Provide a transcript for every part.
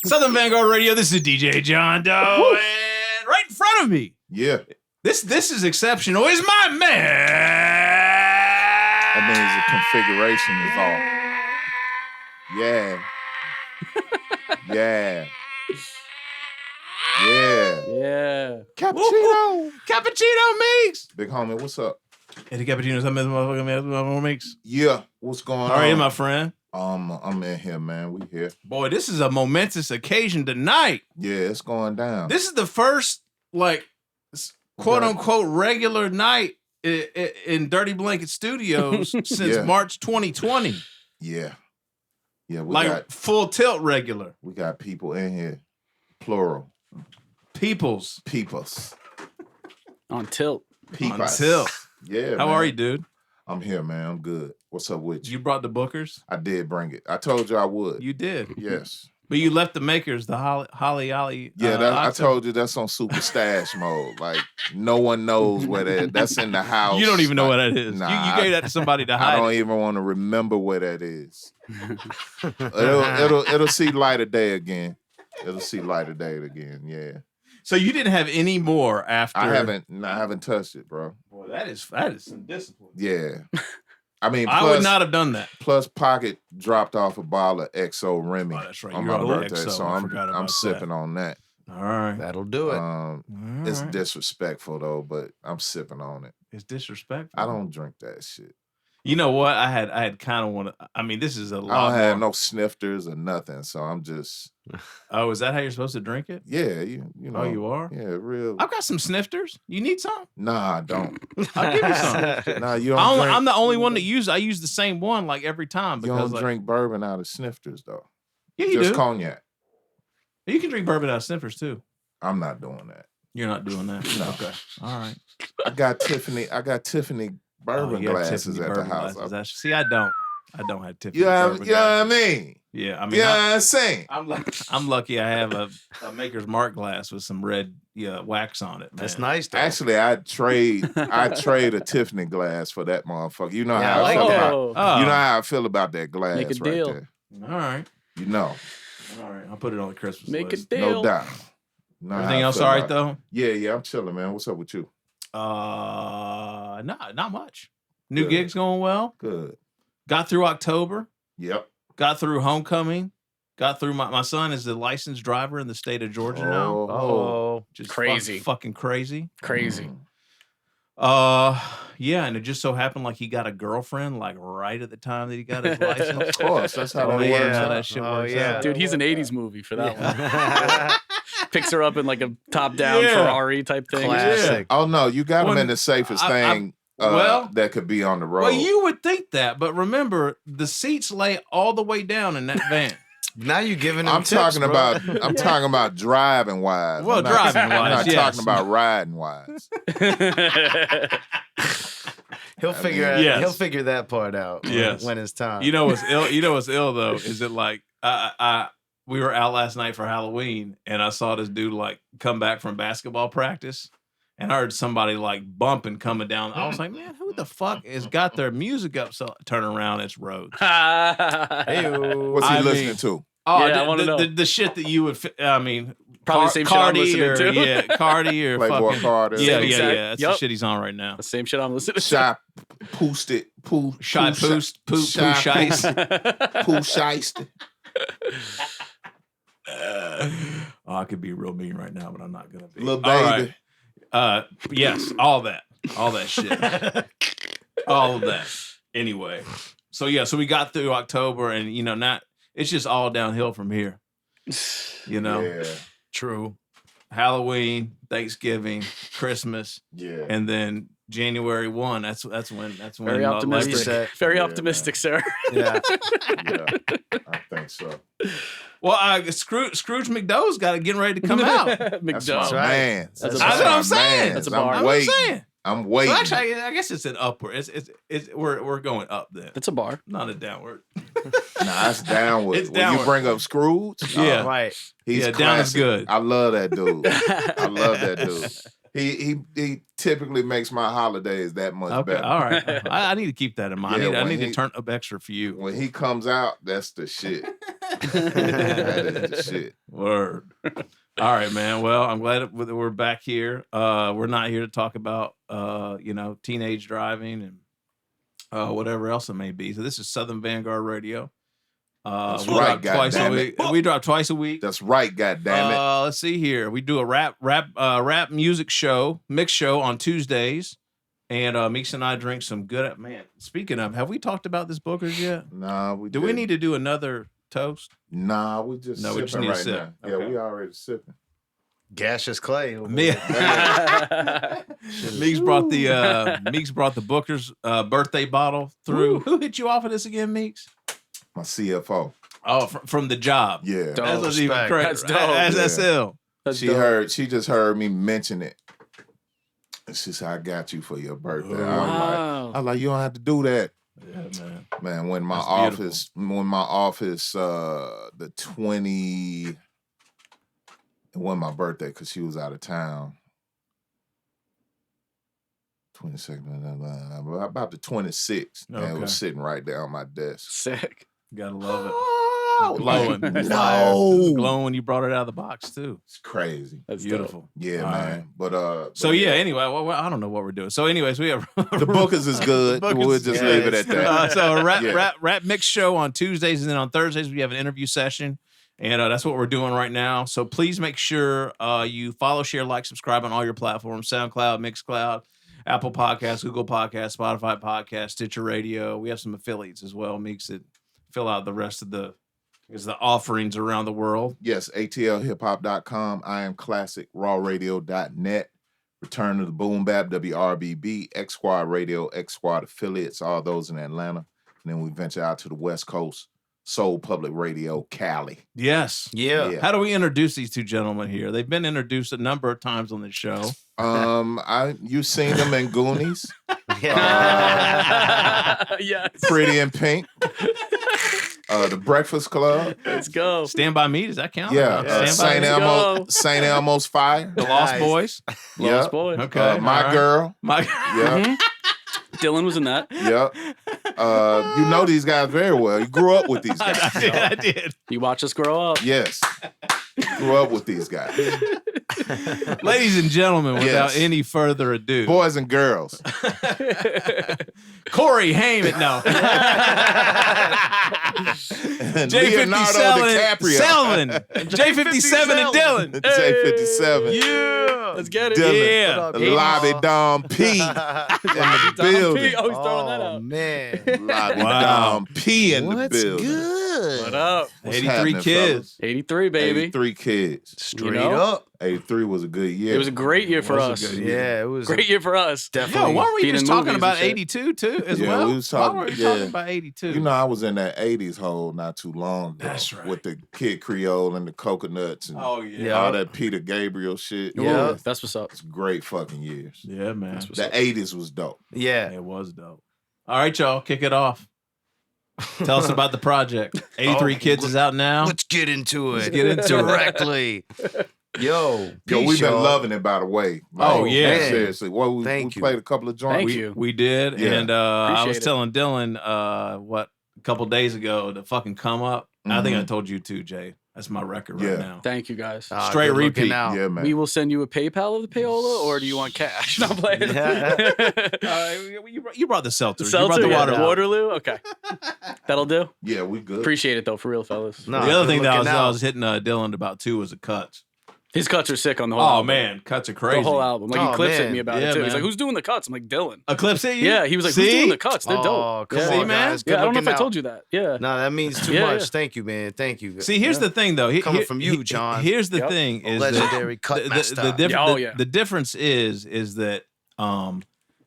Southern Vangard Radio. This is DJ John Doe, and right in front of me, this is exceptional. Is my man? That means the configuration is off. Yeah. Cappuccino mix. Big homie, what's up? Eddie Cappuccino's up, motherfucking mix. Yeah, what's going on? How are you, my friend? I'm in here, man. We here. Boy, this is a momentous occasion tonight. Yeah, it's going down. This is the first, like, quote unquote regular night in Dirty Blanket Studios since March 2020. Yeah. We got full tilt regular. We got people in here. Plural. Peoples. On tilt. On tilt. Yeah. How are you, dude? I'm here, man. I'm good. What's up with you? You brought the bookers? I did bring it. I told you I would. You did. Yes. But you left the makers, the Holly. I told you that's on super stash mode. Like, no one knows where that's in the house. You don't even know like, what that is. Nah, you gave that to somebody to hide. I don't even want to remember where that is. It'll see light of day again. Yeah. So you didn't have any more after? I haven't touched it, bro. Boy, that is some discipline. Yeah. I mean, I would not have done that. Plus, Pocket dropped off a bottle of XO Remy on my birthday, XO. so I'm sipping on that. All right, that'll do it. It's disrespectful though, but I'm sipping on it. It's disrespectful. I don't drink that shit. You know what? I had kind of want to. I mean, this is a lot. I don't have no snifters or nothing, so I'm just. Oh, is that how you're supposed to drink it? Yeah, you know. Oh, you are? Yeah, real. I've got some snifters. You need some? Nah, I don't. I'll give you some. Nah, you don't. I'm the only one that I use the same one like every time. Because, you don't drink bourbon out of snifters though. Yeah, you just do. Cognac. You can drink bourbon out of snifters too. I'm not doing that. You're not doing that. No. Okay. All right. I got Tiffany bourbon glasses at the house. See, I don't have Tiffany. You know what I mean? Yeah, I mean, I'm saying. I'm lucky I have a Maker's Mark glass with some red wax on it. Man. That's nice. Though. Actually, I'd trade a Tiffany glass for that motherfucker. You know how I feel about. You know how I feel about that glass. Make a deal. Right there. All right. You know. All right. I'll put it on the Christmas Make list. a deal. No doubt. Everything else all right though? Yeah, I'm chilling, man. What's up with you? Not much. New gigs going well. Good. Got through October. Yep. Got through homecoming. Got through my son is the licensed driver in the state of Georgia now. Oh, just crazy. Fucking crazy. Crazy. Yeah, and it just so happened like he got a girlfriend like right at the time that he got his license. Of course, that's how that works. How that shit works out. Dude, he's an 80s movie for that one. Picks her up in like a top-down Ferrari type thing. Classic. Oh no, you got him in the safest thing that could be on the road. Well, you would think that, but remember the seats lay all the way down in that van. Now you giving him I'm tips, talking bro. about. I'm talking about driving wise. Well, driving wise, I'm not talking about riding wise. He'll figure that part out when it's time. You know what's ill though is that like we were out last night for Halloween and I saw this dude like come back from basketball practice and I heard somebody like bumping coming down. I was like, man, who the fuck has got their music up? So turn around, it's Rhodes. What's he listening to? Oh, I want to know the shit that you would. I mean, probably the same shit I'm listening to. Yeah, Cardi or Playboy fucking Carter. Yeah. That's the shit he's on right now. The same shit I'm listening to. Shot, poosted, poo, shot, poost, poo, shiest, poo, shiest. I could be real mean right now, but I'm not gonna be. Little baby. All right. Yes, all that shit, all of that. Anyway, so we got through October, and not. It's just all downhill from here. Yeah. True. Halloween, Thanksgiving, Christmas, and then January 1. That's when. Very optimistic. Very optimistic, sir. Yeah, I think so. Well, Scrooge McDuck's got it getting ready to come out. McDuck, man. That's what I'm saying. That's a bar. I'm waiting. So actually, I guess it's an upward. We're going up then. That's a bar, not a downward. Nah, it's downward. It's when downward. You bring up Scrooge, yeah, right. He's down is good. I love that dude. He typically makes my holidays that much better. All right. I need to keep that in mind. Yeah, I need to turn up extra for you. When he comes out, that's the shit. That is the shit. Word. All right, man. Well, I'm glad that we're back here. We're not here to talk about, teenage driving and whatever else it may be. So this is Southern Vangard Radio. That's we right, drop twice a week. We drop twice a week. That's right, goddammit. Let's see here. We do a rap music show, mix show on Tuesdays. And Meeks and I drink some good. Man, speaking of, have we talked about this Booker's yet? Nah, Do we need to do another toast? Nah, we just sipping right now. Okay. Yeah, we already sipping. Gaseous clay. Meeks brought the Booker's birthday bottle through. Who hit you off of this again, Meeks? My CFO. Oh, from the job. Yeah, that's what's even crazy. That's dope. That's SL. She just heard me mention it. And she said, "I got you for your birthday." Wow. I was like, "You don't have to do that." Yeah, man. Man, when my office, the 20, it wasn't my birthday because she was out of town. 22nd, about the 26th. Okay. And it was sitting right there on my desk. Sick. Gotta love it. Oh, Glowing. No. Glowing when you brought it out of the box, too. It's crazy. That's beautiful. Dope. Yeah, all man. Right. But so yeah, anyway, I don't know what we're doing. So anyways, we have the Bookers is good. We'll just leave it at that. So a rap mix show on Tuesdays, and then on Thursdays we have an interview session. And that's what we're doing right now. So please make sure you follow, share, like, subscribe on all your platforms: SoundCloud, Mixcloud, Apple Podcasts, Google Podcasts, Spotify Podcasts, Stitcher Radio. We have some affiliates as well, Meeks, that fill out the rest of the offerings around the world. Yes, atlhiphop.com, I Am Classic, rawradio.net, Return of the Boombap, WRBB, X Squad Radio, X Squad affiliates, all those in Atlanta. And then we venture out to the West Coast, Soul Public Radio, Cali. Yes. Yeah. How do we introduce these two gentlemen here? They've been introduced a number of times on the show. You've seen them in Goonies. Yes. Pretty in Pink. The Breakfast Club. Let's go. Stand By Me, does that count? Yeah. St. Elmo's Fire. The Lost Boys. Lost Boys. Okay. My Girl. My Yeah. Dillon was in that. Yep. You know these guys very well. You grew up with these guys. I did. You watch us grow up. Yes. Grew up with these guys. Ladies and gentlemen, without any further ado. Boys and girls. Corey Heyman. No. J57 Selvin. J57 and Dillon. J57. Yeah. Let's get it. Dillon. Yeah. Lobby Dom P in the building. Oh, he's throwing that out. Man. Lobby Dom P in the building. Good? What up? 83 kids. 83, baby. 83 kids. Straight up. 83 was a good year. It was a great year for us. Yeah, it was great year for us. Definitely. Yo, weren't we Being just in talking movies about and shit. 82 too as Yeah, well? we was talking- Why were we yeah. talking about 82? You know, I was in that 80s hole not too long ago. That's right. With the Kid Creole and the Coconuts and Oh, yeah. all that Peter Gabriel shit. Yeah, that's what's up. It's great fucking years. Yeah, man. The 80s was dope. Yeah. It was dope. All right, y'all, kick it off. Tell us about the project. 83 Kids is out now. Let's get into it. Let's get into it. directly. Yo, We've been y'all. loving it, by the way. Oh, yeah. Seriously. Well, we played a couple of joints. Thank you. We did. Yeah. And I was Appreciate it. telling Dillon, a couple days ago to fucking come up. I think I told you too, Jay. That's my record right now. Thank you, guys. Straight good looking repeat. out. Yeah, man. We will send you a PayPal of the payola, or do you want cash? No, I'm playing. You brought the seltzers. Seltzer, you brought the yeah, Waterloo. Waterloo. Okay, that'll do. Yeah, we good. Appreciate it though, for real, fellas. No, The other good thing that looking I out. was hitting Dylan about too was the cuts. His cuts are sick on the whole. Oh album. man, cuts are crazy. The whole album. Like Oh, Eclipse hit man. me about Yeah, it too. He's man. like, "Who's doing the cuts?" I'm like, "Dylan." Eclipse hit you? Yeah, he was like, "Who's See? doing the cuts? They're Oh, dope." come Yeah. on, See, man? guys. Good Yeah, I don't know looking if I out. told you that. Yeah. No, that means too Yeah, much. yeah. Thank you, man. Thank you. See, here's the thing though. Coming from you, John. Here's the Yep. thing is Legendary that cut master. the difference is that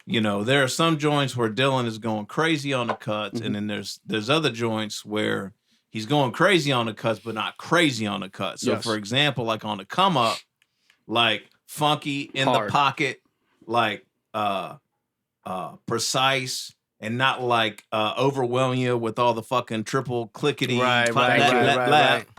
there are some joints where Dylan is going crazy on the cuts, and then there's other joints where he's going crazy on the cuts, but not crazy on the cuts. So Yes. for example, like on the come up, like funky in Hard. the pocket, like precise. And not like overwhelm you with all the fucking triple clickety, Right.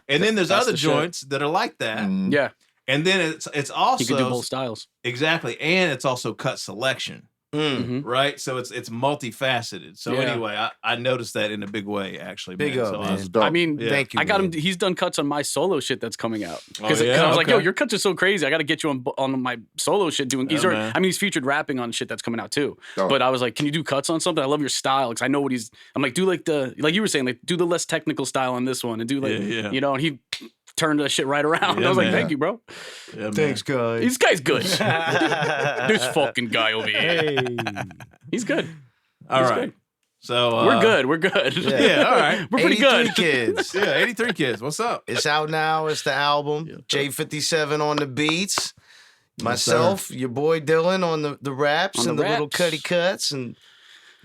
And then there's That's other the shit. joints that are like that. Mm. Yeah, And then it's you also can do both styles. exactly, and it's also cut selection. right? So it's multifaceted. So anyway, I noticed that in a big way, actually. Big man. up, So man. I mean, thank you. I got man. him. He's done cuts on my solo shit that's coming out. Because Oh, I was like, yo, okay. your cuts are so crazy. I got to get you on my solo shit. He's featured rapping on shit that's coming out too. Oh. But I was like, can you do cuts on something? I love your style because I know what he's. I'm like, do like you were saying, like do the less technical style on this one and do like you know. And he turned that shit right around. Yeah, I was like, man. thank you, bro. Yeah, Thanks, guys. This guy's good. This fucking guy over here. He's good. All He's right. good. So We're good. We're good. Yeah, all right. We're pretty good. 83 Kids. Yeah, 83 Kids. What's up? It's out now. It's the album. J57 on the beats. Myself, your boy Dillon on the raps On the and the little raps. cutty cuts. And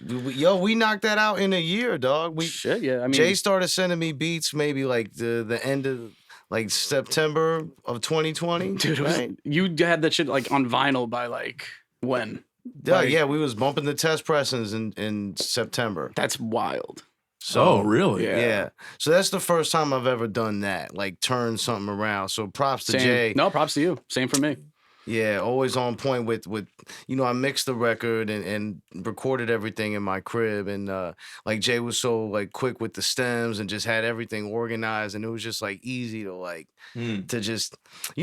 we knocked that out in a year, dog. Shit, yeah. I mean, Jay started sending me beats maybe like the end of like September of 2020. dude, right? you had that shit like on vinyl by like when? Yeah, we was bumping the test pressings in September. That's wild. Oh, really? Yeah. So that's the first time I've ever done that, like turn something around. So props to Same. Jay. No, props to you. Same for me. Yeah, always on point with I mixed the record and recorded everything in my crib, and like Jay was so like quick with the stems and just had everything organized, and it was just like easy to like to just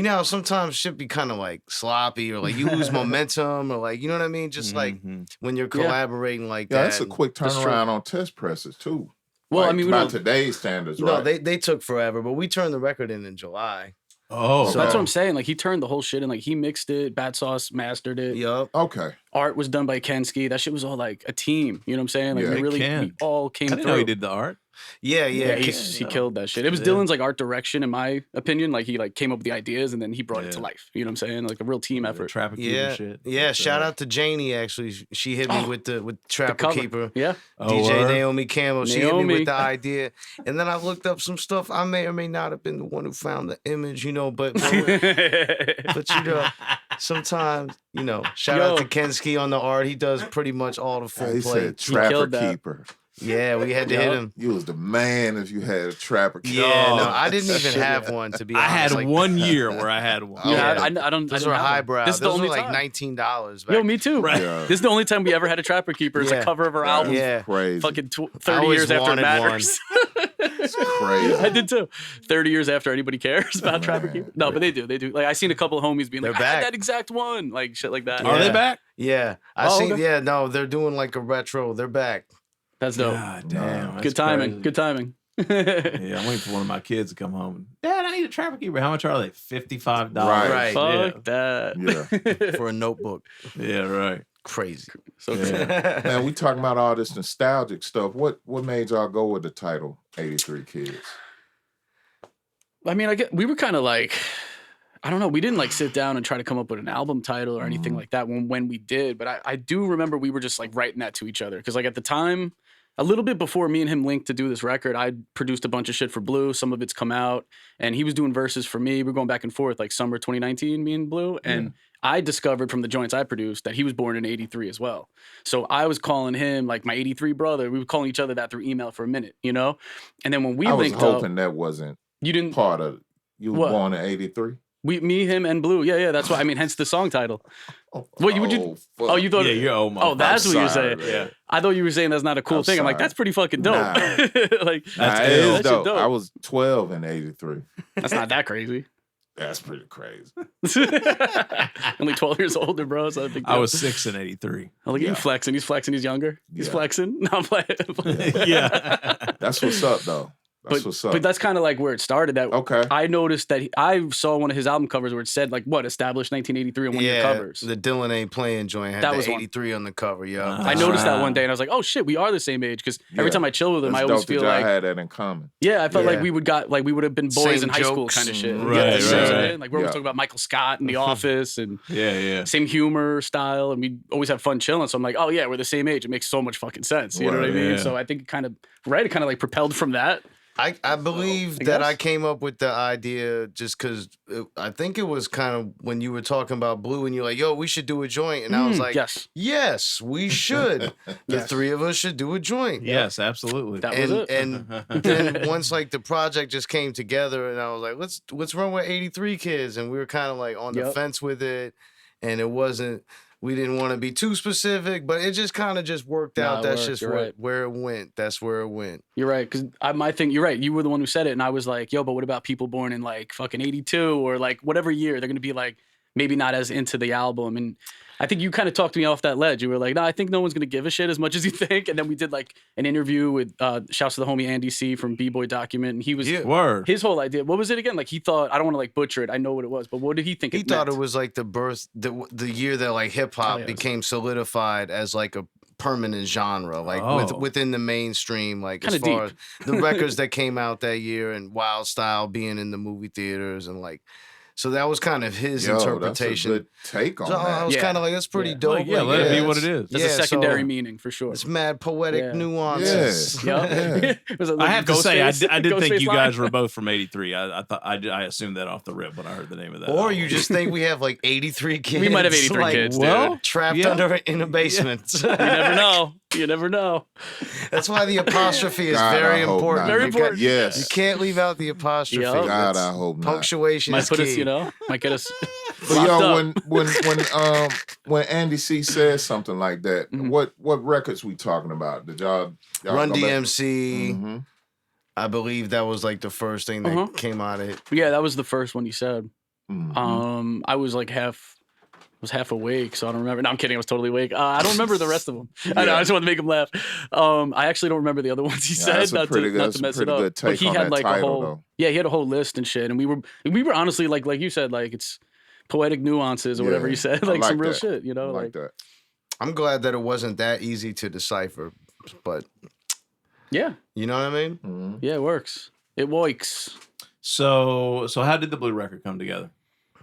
how sometimes shit be kind of like sloppy or like you lose momentum or like you know what I mean, just like when you're collaborating like that. Yeah, that's a quick turnaround on test presses too. Well, like, I mean, we by don't. today's standards, No, right? they took forever, but we turned the record in July. Oh, So that's what I'm saying. Like he turned the whole shit in. Like he mixed it. Bat Sauce mastered it. Yup. Okay. Art was done by Kensky. That shit was all like a team. You know what I'm saying? Like Yeah. we all came I didn't through. know he did the art. Yeah. He killed that shit. It was Dillon's like art direction, in my opinion. Like he like came up with the ideas and then he brought it to life. You know what I'm saying? Like a real team effort. Trapper Keeper Yeah, shit. yeah. Shout out to Janie. Actually, she hit me with Trapper cover. Keeper. Yeah. DJ word? Naomi Campbell. She hit me Naomi. with the idea, and then I looked up some stuff. I may or may not have been the one who found the image, but sometimes shout out to Kensky on the art. He does pretty much all the full He play. said Trapper killed that. Keeper. Yeah, we had to hit him. You was the man if you had a Trapper Keeper. Yeah, no, I didn't even have one to be I honest. had 1 year where I had one. Yeah, Yeah. I don't. Those I were didn't have one. highbrow. This is the Those only were like time. $19. Yo, me too. Right. Yeah. This is the only time we ever had a Trapper Keeper. It's Yeah. the cover of our album. Yeah. Crazy. Fucking I 30 always years after it wanted matters. It's crazy. I did too. 30 years after anybody cares about Trapper Man. Keeper. No, but they do. They do. Like I seen a couple of homies being like, They're I had back. that exact one. Like shit like that. Are they Yeah. back? Yeah, Okay. Yeah, no, they're doing like a retro. They're back. That's dope. God damn. that's Good timing. crazy. Good timing. Yeah, I'm waiting for one of my kids to come home. Dad, I need a Trapper Keeper. How much are they? $55. Right. Fuck that. Yeah. For a notebook. Yeah, right. Crazy. So Yeah. Man, we talking about all this nostalgic stuff. What made y'all go with the title 83 Kids? I mean, we were kind of like, I don't know. We didn't like sit down and try to come up with an album title or anything like that when we did. But I do remember we were just like writing that to each other. Because like at the time, a little bit before me and him linked to do this record, I produced a bunch of shit for Blue. Some of it's come out. And he was doing verses for me. We're going back and forth like summer 2019, me and Blue. And I discovered from the joints I produced that he was born in 83 as well. So I was calling him like my 83 brother. We were calling each other that through email for a minute, And then when we I was linked up, hoping that wasn't you didn't. part of it. You were What? born in 83? Me, him, and Blue. Yeah. That's why. I mean, hence the song title. What you would you? fuck. Oh, you thought? Yeah, you're old motherfucker. Oh, that's I'm what you're sorry, saying. man. Yeah. I thought you were saying that's not a cool I'm thing. I'm like, sorry. that's pretty fucking dope. Nah. Like, Nah, That's it is ill. That shit dope. dope. I was 12 in 83. that's not that crazy. That's pretty crazy. Only 12 years older, bro. So I was 6 in 83. Oh, look at Yeah. you flexing. He's flexing. He's younger. He's Yeah. flexing. No, I'm playing. Yeah. That's what's up, though. That's what's up. But that's kind of like where it started. That Okay. I noticed that I saw one of his album covers where it said like what established 1983 on one of your covers. The Dylan Ain't Playing joint had That the was one. 83 on the cover, yeah. I noticed that one day and I was like, oh shit, we are the same age. Because every Yeah. time I chill with him, That's I always dope that feel y'all like had that in common. yeah, I felt Yeah. like we would have been boys Same in high school jokes kind of shit. and- You know what I'm Right, saying? right. Like where we Yeah. talking about Michael Scott in The Office and Yeah. same humor style, and we always have fun chilling. So I'm like, oh yeah, we're the same age. It makes so much fucking sense. You know what I Right, mean? yeah. So I think it kind of like propelled from that. I believe I that guess. I came up with the idea just because I think it was kind of when you were talking about Blue and you're like, yo, we should do a joint. And I was like, yes, we should. The Yes. three of us should do a joint. Yes, absolutely. That was it. And then once like the project just came together and I was like, let's run with 83 Kids. And we were kind of like on the Yep. fence with it. And it wasn't we didn't want to be too specific, but it just kind of just worked out. it That's worked, just you're right. where it went. That's where it went. You're right, because my thing. You're right. You were the one who said it, and I was like, "Yo, but what about people born in like fucking '82 or like whatever year? They're gonna be like maybe not as into the album." And I think you kind of talked me off that ledge. You were like, "No, I think no one's gonna give a shit as much as you think." And then we did like an interview with shouts to the homie Andy C from B-Boy Document, and he was Word. his whole idea. What was it again? Like he thought, I don't want to like butcher it. I know what it was, but what did he think? He it thought meant? it was like the year that like hip hop became solidified as like a permanent genre, like within the mainstream, like Kinda as far deep. as the records that came out that year and Wild Style being in the movie theaters and like. So that was kind of his interpretation. That's a good take on So that. I was kind of like, that's pretty dope. Like, let it be what it is. There's a secondary meaning for sure. It's mad poetic nuances. Yeah. I have to say, I did think you guys line. were both from '83. I thought I assumed that off the rip when I heard the name of that. Or album. you just think we have like 83 kids. We might have 83 like, kids, well, dude. trapped yeah. under in a basement. You never know. You never know. That's why the apostrophe is God, very I hope important. not. Very You got- important. Yes. You can't leave out the apostrophe. Yup. God, That's- I hope not. Punctuation Might is put key. us, might get us. But locked yo, up. when Andy C says something like that, what records we talking about? Did y'all Run go back? DMC. Mhm. I believe that was like the first thing that came out of it. Yeah, that was the first one you said. Mhm. I was like half awake, so I don't remember. No, I'm kidding. I was totally awake. I don't remember the rest of them. I know. I just want to make him laugh. I actually don't remember the other ones he said. That's a Not pretty to mess it up. good But take he on had that like a title, whole. though. Yeah, he had a whole list and shit, and we were honestly like you said, like it's poetic nuances or whatever Yeah, you said, I like some like real that. shit, I like like that. I'm glad that it wasn't that easy to decipher, but yeah, you know what I mean? Mhm. yeah, it works. It works. So how did the Blue record come together?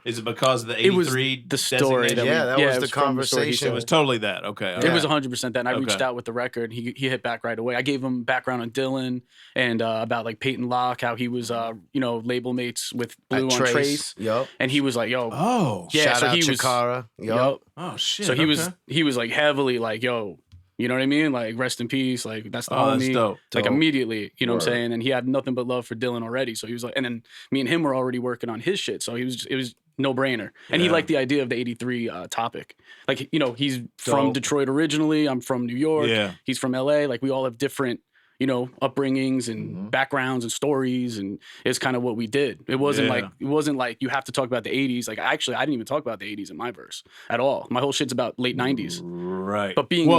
Is it because of the It was '83 the story designation? Yeah, that was it the from the story he conversation. said. It was totally that. Okay. It was 100% that. And I reached Okay. out with the record. He hit back right away. I gave him background on Dillon and about like Peyton Locke, how he was, label mates with Blue on Trace. Yup. And he was like, yo, Oh. yeah. Shout so out he was, Chikara. Yup. yup. Oh shit. So okay. he was like heavily like, yo, you know what I mean? Like rest in peace. Like that's the Oh, homie. that's dope. Like Dope. immediately, you know what I'm Word. saying? And he had nothing but love for Dillon already. So he was like, and then me and him were already working on his shit. So it was no brainer. And he Yeah. liked the idea of the '83 topic. Like, he's from Dope. Detroit originally. I'm from New York. Yeah. He's from LA. Like we all have different, upbringings and backgrounds and stories. And it's kind of what we did. It wasn't like you have to talk about the '80s. Like actually, I didn't even talk about the '80s in my verse at all. My whole shit's about late '90s. Right. But being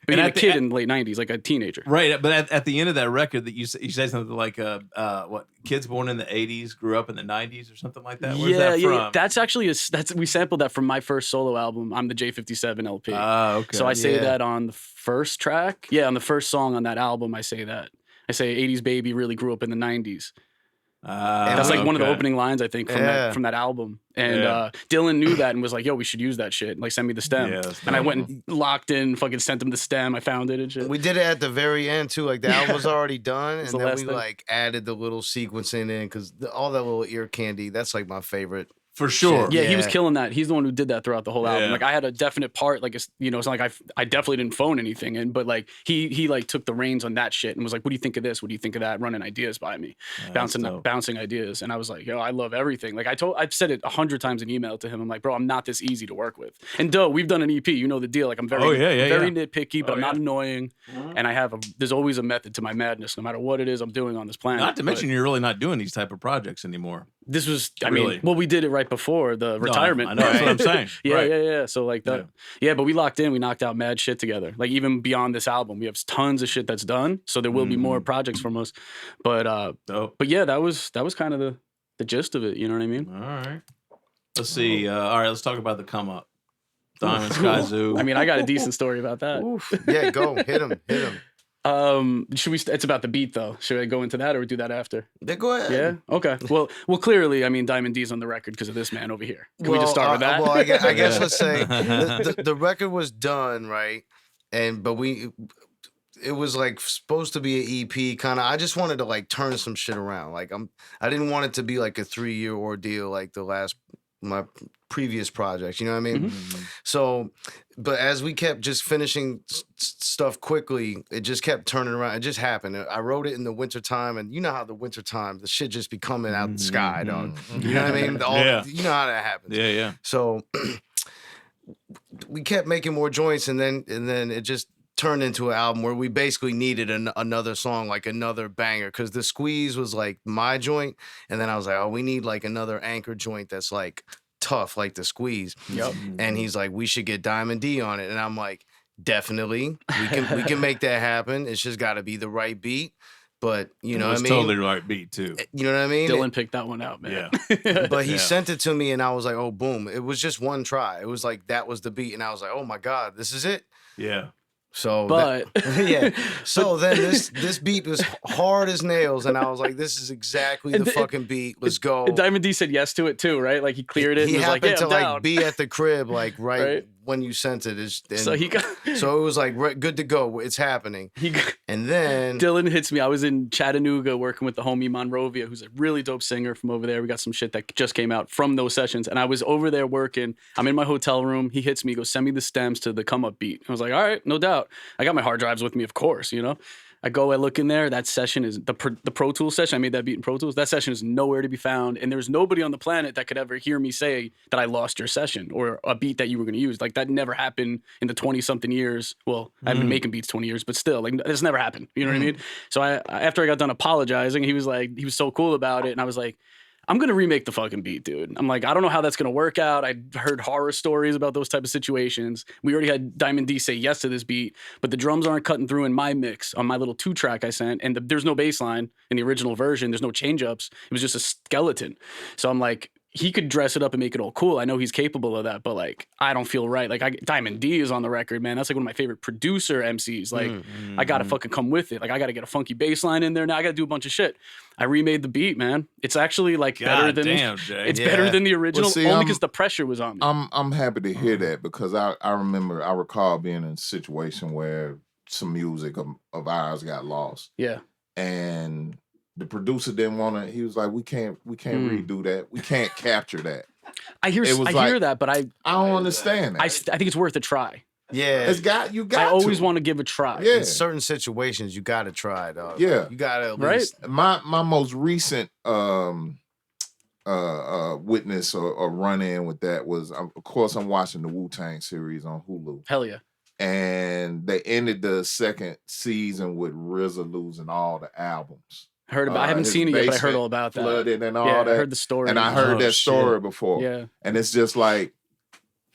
and a at the- kid in the late '90s, like a teenager. Right, but at the end of that record, that you say something like, what kids born in the '80s grew up in the '90s or something like that. Where's that from? Yeah. That's actually we sampled that from my first solo album. I'm the J57 LP. Okay. So I say Yeah. that on the first track. Yeah, on the first song on that album, I say that. I say '80s baby really grew up in the '90s. That's like one of the opening lines I think from that album. And Dillon knew that and was like, "Yo, we should use that shit. Like, send me the stem." Yeah, that's and I dope. went and locked in, fucking sent him the stem. I found it and shit. We did it at the very end too. Like the album was already done, and the then last we thing. like added the little sequencing in because all that little ear candy. That's like my favorite. For sure. Yeah, he was Yeah. killing that. He's the one who did that throughout the whole album. Yeah. Like I had a definite part, like it's not like I definitely didn't phone anything, but like he like took the reins on that shit and was like, "What do you think of this? What do you think of that?" Running ideas by me, bouncing ideas, and I was like, "Yo, I love everything." Like I've said it 100 times in email to him. I'm like, "Bro, I'm not this easy to work with." And we've done an EP, you know the deal. Like I'm very nitpicky, but I'm not annoying, and there's always a method to my madness, no matter what it is I'm doing on this planet. Not to mention, you're really not doing these type of projects anymore. This was, Really? we did it right before the retirement. I know, that's what I'm saying. Yeah, Right. yeah. So like that, yeah. But we locked in. We knocked out mad shit together. Like even beyond this album, we have tons of shit that's done. So there will be more projects from us. But Dope. but yeah, that was kind of the gist of it. You know what I mean? All right. Let's see. All right, let's talk about the come up. Diamond SKYZOO. I mean, I got a decent story about that. Oof. Yeah, go hit him. Should we? It's about the beat though. Should I go into that or do that after? Yeah, go ahead. Yeah. Okay. Well. Clearly, I mean, Diamond D's on the record because of this man over here. Can we just start with that? Well, I guess let's say the record was done, right? But it was like supposed to be an EP kind of. I just wanted to like turn some shit around. Like I didn't want it to be like a 3-year ordeal like my previous projects. You know what I mean? Mm-hmm. So, but as we kept just finishing stuff quickly, it just kept turning around. It just happened. I wrote it in the wintertime, and you know how the wintertime, the shit just be coming out the sky, dog. You know what I mean? You know how that happens. Yeah. So we kept making more joints, and then it just turned into an album where we basically needed another song, like another banger, because the Squeeze was like my joint, and then I was like, oh, we need like another anchor joint that's like tough like the Squeeze. Yep. And he's like, we should get Diamond D on it, and I'm like, definitely, we can make that happen. It's just got to be the right beat. But you know what I mean? Totally the right beat too. You know what I mean? Dillon picked that one out, man. Yeah. But he sent it to me, and I was like, oh, boom. It was just one try. It was like, that was the beat. And I was like, oh my God, this is it. Yeah. So, But yeah. So then this beat was hard as nails, and I was like, this is exactly the fucking beat. Let's go. Diamond D said yes to it too, right? Like he cleared it. He and was like, happened yeah, to I'm like down. be at the crib, like Right. when you sent it. So he got. So it was like good to go. It's happening. And then Dillon hits me. I was in Chattanooga working with the homie Monrovia, who's a really dope singer from over there. We got some shit that just came out from those sessions. And I was over there working. I'm in my hotel room. He hits me, goes, send me the stems to the come up beat. I was like, all right, no doubt. I got my hard drives with me, of course, you know. I go, I look in there. That session is the Pro Tools session. I made that beat in Pro Tools. That session is nowhere to be found. And there's nobody on the planet that could ever hear me say that I lost your session or a beat that you were going to use. Like that never happened in the 20-something years. Well, I've been making beats 20 years, but still, like this never happened. You know what I mean? So after I got done apologizing, he was so cool about it. And I was like, I'm going to remake the fucking beat, dude. I'm like, I don't know how that's going to work out. I heard horror stories about those type of situations. We already had Diamond D say yes to this beat, but the drums aren't cutting through in my mix on my little 2-track I sent. And there's no bass line in the original version. There's no change ups. It was just a skeleton. So I'm like, he could dress it up and make it all cool. I know he's capable of that, but like, I don't feel right. Like Diamond D is on the record, man. That's like one of my favorite producer MCs. Like I got to fucking come with it. Like I got to get a funky bass line in there. Now I got to do a bunch of shit. I remade the beat, man. It's actually like better than better than the original, Well, see, only because the pressure was on me. I'm happy to hear that because I recall being in a situation where some music of ours got lost. Yeah. And the producer didn't want to. He was like, "We can't redo that. We can't capture that." I hear that, but I don't understand that. I think it's worth a try. Yeah, you got. I always want to give a try. Yeah. In certain situations, you got to try, dog. Yeah, you got to right. My most recent witness or run in with that was, of course, I'm watching the Wu-Tang series on Hulu. Hell yeah. And they ended the second season with RZA losing all the albums. Heard about. I haven't seen it yet, but I heard all about that. Flooded and all that. I heard the story. And I heard that story before. Yeah. And it's just like,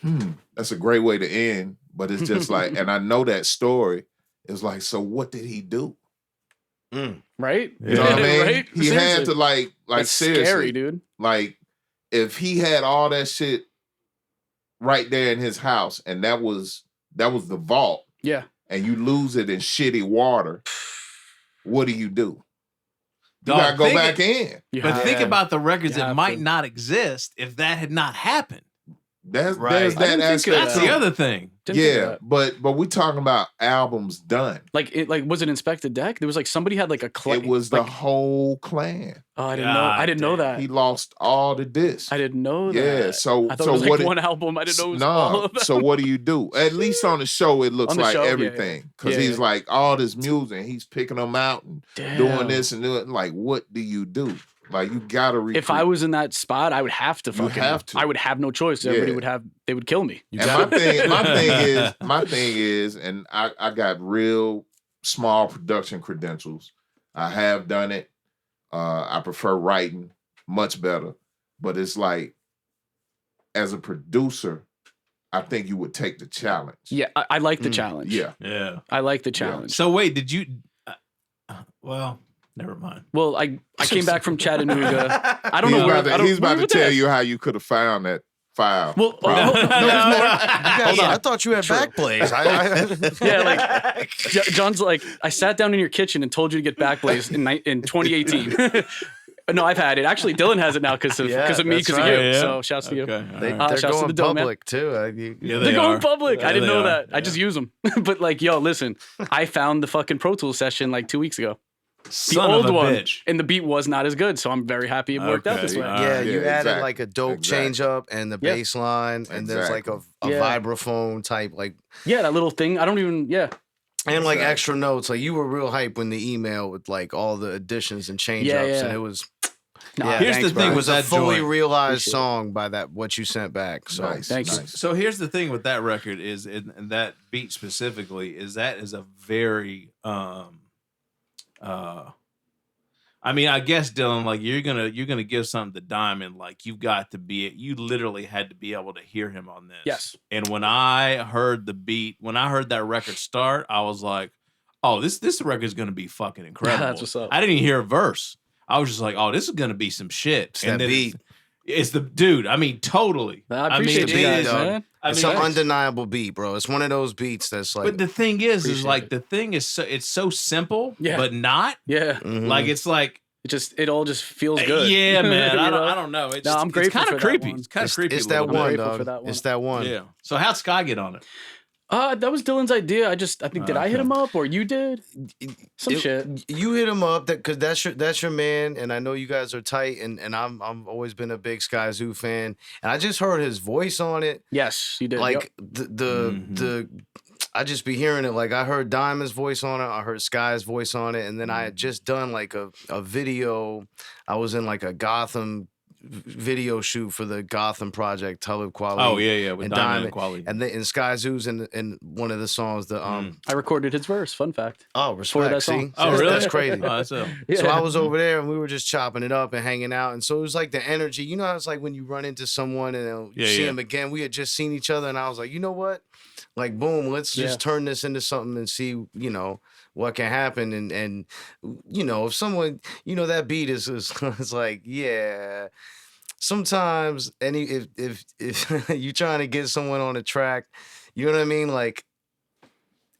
that's a great way to end. But it's just like, and I know that story. It's like, so what did he do? Right? You know what I mean? Right? He had to like That's seriously. scary, dude. Like, if he had all that shit right there in his house, and that was the vault. Yeah. And you lose it in shitty water, what do? You gotta go back in. But think about the records that might not exist if that had not happened. There's right. that aspect. That's the other thing. Yeah, but we talking about albums done. Like was it Inspector Deck? There was like somebody had like a clan. It was the whole clan. Oh, I didn't know. I didn't know that. He lost all the discs. I didn't know that. Yeah, so I thought it was like one album. I didn't know it was all of them. So what do? At least on the show, it looks like everything. Because he's like all this music, he's picking them out and doing this and doing. Like, what do you do? Like, you gotta recruit. If I was in that spot, I would have to fucking. I would have no choice. Everybody they would kill me. My thing is, and I got real small production credentials. I have done it. I prefer writing much better. But it's like, as a producer, I think you would take the challenge. Yeah, I like the challenge. Yeah. I like the challenge. So wait, did you? Well. Never mind. Well, I came back from Chattanooga. I don't know where. He's about to tell you how you could have found that file. Well, hold on. I thought you had Backblaze. Yeah, like John's like, I sat down in your kitchen and told you to get Backblaze in 2018. No, I've had it. Actually, Dillon has it now because of me, because of you. Yeah. So shouts to you. They're going public too. They're going public. I didn't know that. I just use them. But like, yo, listen, I found the fucking Pro Tools session like 2 weeks ago. The old one, and the beat was not as good, so I'm very happy it worked out this way. Yeah, you added like a dope change up and the bass line, and there's like a vibraphone type, like that little thing. I don't even and like extra notes. Like you were real hype when the email with like all the additions and change ups, and it was No, Yeah. Here's thanks, the bro. thing It with was a that fully joint. realized Appreciate it. song by that what you sent back. So Nice. Thank you. nice. So here's the thing with that record is, and that beat specifically, is that is a very, I mean, I guess Dylan, like you're gonna give something to Diamond, like you literally had to be able to hear him on this. Yes. And when I heard the beat, when I heard that record start, I was like, oh, this record is gonna be fucking incredible. That's what's up. I didn't even hear a verse. I was just like, oh, this is gonna be some shit. It's And that then beat. It's the dude. I mean, totally. I appreciate mean, you guys, dog. man. It's an undeniable beat, bro. It's one of those beats that's like. But the thing is Appreciate like it. the thing is it's so simple, Yeah. but not. Yeah. Mhm. Like it's like It all just feels good. yeah, man. You I know? don't know. It's No, I'm grateful kind for of that creepy. one. It's kind of creepy. It's a that little bit. one, grateful dog. for that one. It's that one. Yeah. So how'd Sky get on it? That was Dylan's idea. I think did I hit Okay. him up or you did? Some It- shit. You hit him up because that's your man, and I know you guys are tight, and I'm always been a big SKYZOO fan, and I just heard his voice on it, Yes, you did. like Yep. the I just be hearing it, like I heard Diamond's voice on it, I heard Sky's voice on it, and then I had just done like a video. I was in like a Gotham video shoot for the Gotham project, Talib Kweli. Oh yeah, with and Diamond Diamond, and Quality. and SkyZoo's in one of the songs. The I recorded his verse. Fun fact. oh, that respect. song. See, Oh, really? That's crazy. Oh, that's it. Yeah. So I was over there and we were just chopping it up and hanging out. And so it was like the energy. You know how it's like when you run into someone and then you Yeah, see yeah. them again. We had just seen each other and I was like, you know what? Like, boom, let's just turn this into something and see, what can happen. And if someone, that beat is it's like, yeah. Sometimes if you're trying to get someone on a track, you know what I mean? Like,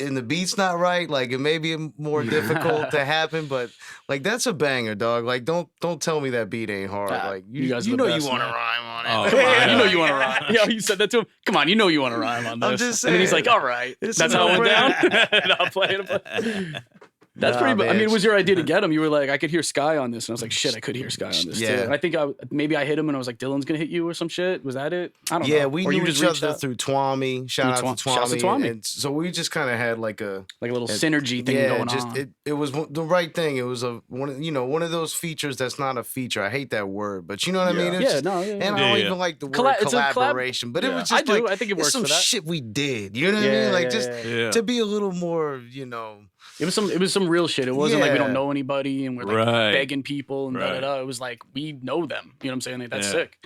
and the beat's not right, like it may be more difficult to happen, but like that's a banger, dog. Like don't tell me that beat ain't hard. Like you guys are you the know best, you want to man. rhyme on it. Oh, Come on, yeah. you know you want to rhyme. Yeah, you said that to him. Come on, you know you want to rhyme on this. I'm just And then he's saying. like, all right. It's That's a how it went down. no-brainer. And I'll play it. That's Nah, pretty. I man, mean, it was your idea to get him. You were like, I could hear Sky on this, and I was like, shit, I could hear Sky on this too. Yeah. And I think maybe I hit him, and I was like, Dylan's gonna hit you or some shit. Was that it? I don't know. Yeah, we Or knew you just each reached other out? through Twami. Shout out to Shout out to Twami. Twami. And so we just kind of had like a Like a little synergy thing going on. It was the right thing. It was one of those features that's not a feature. I hate that word, but you know what I Yeah. mean. It's Yeah, just- no, yeah. And I don't Yeah, yeah. even like the word It's a collab- collaboration, but it Yeah. was I just do. like I think it it's works some for that. shit we did. You know what I mean? Like just Yeah. to be a little more, It was some real shit. It wasn't like we don't Yeah. know anybody and we're like Right. begging people and da da Right. da. It was like we know them. You know what I'm saying? Like, that's Yeah. sick.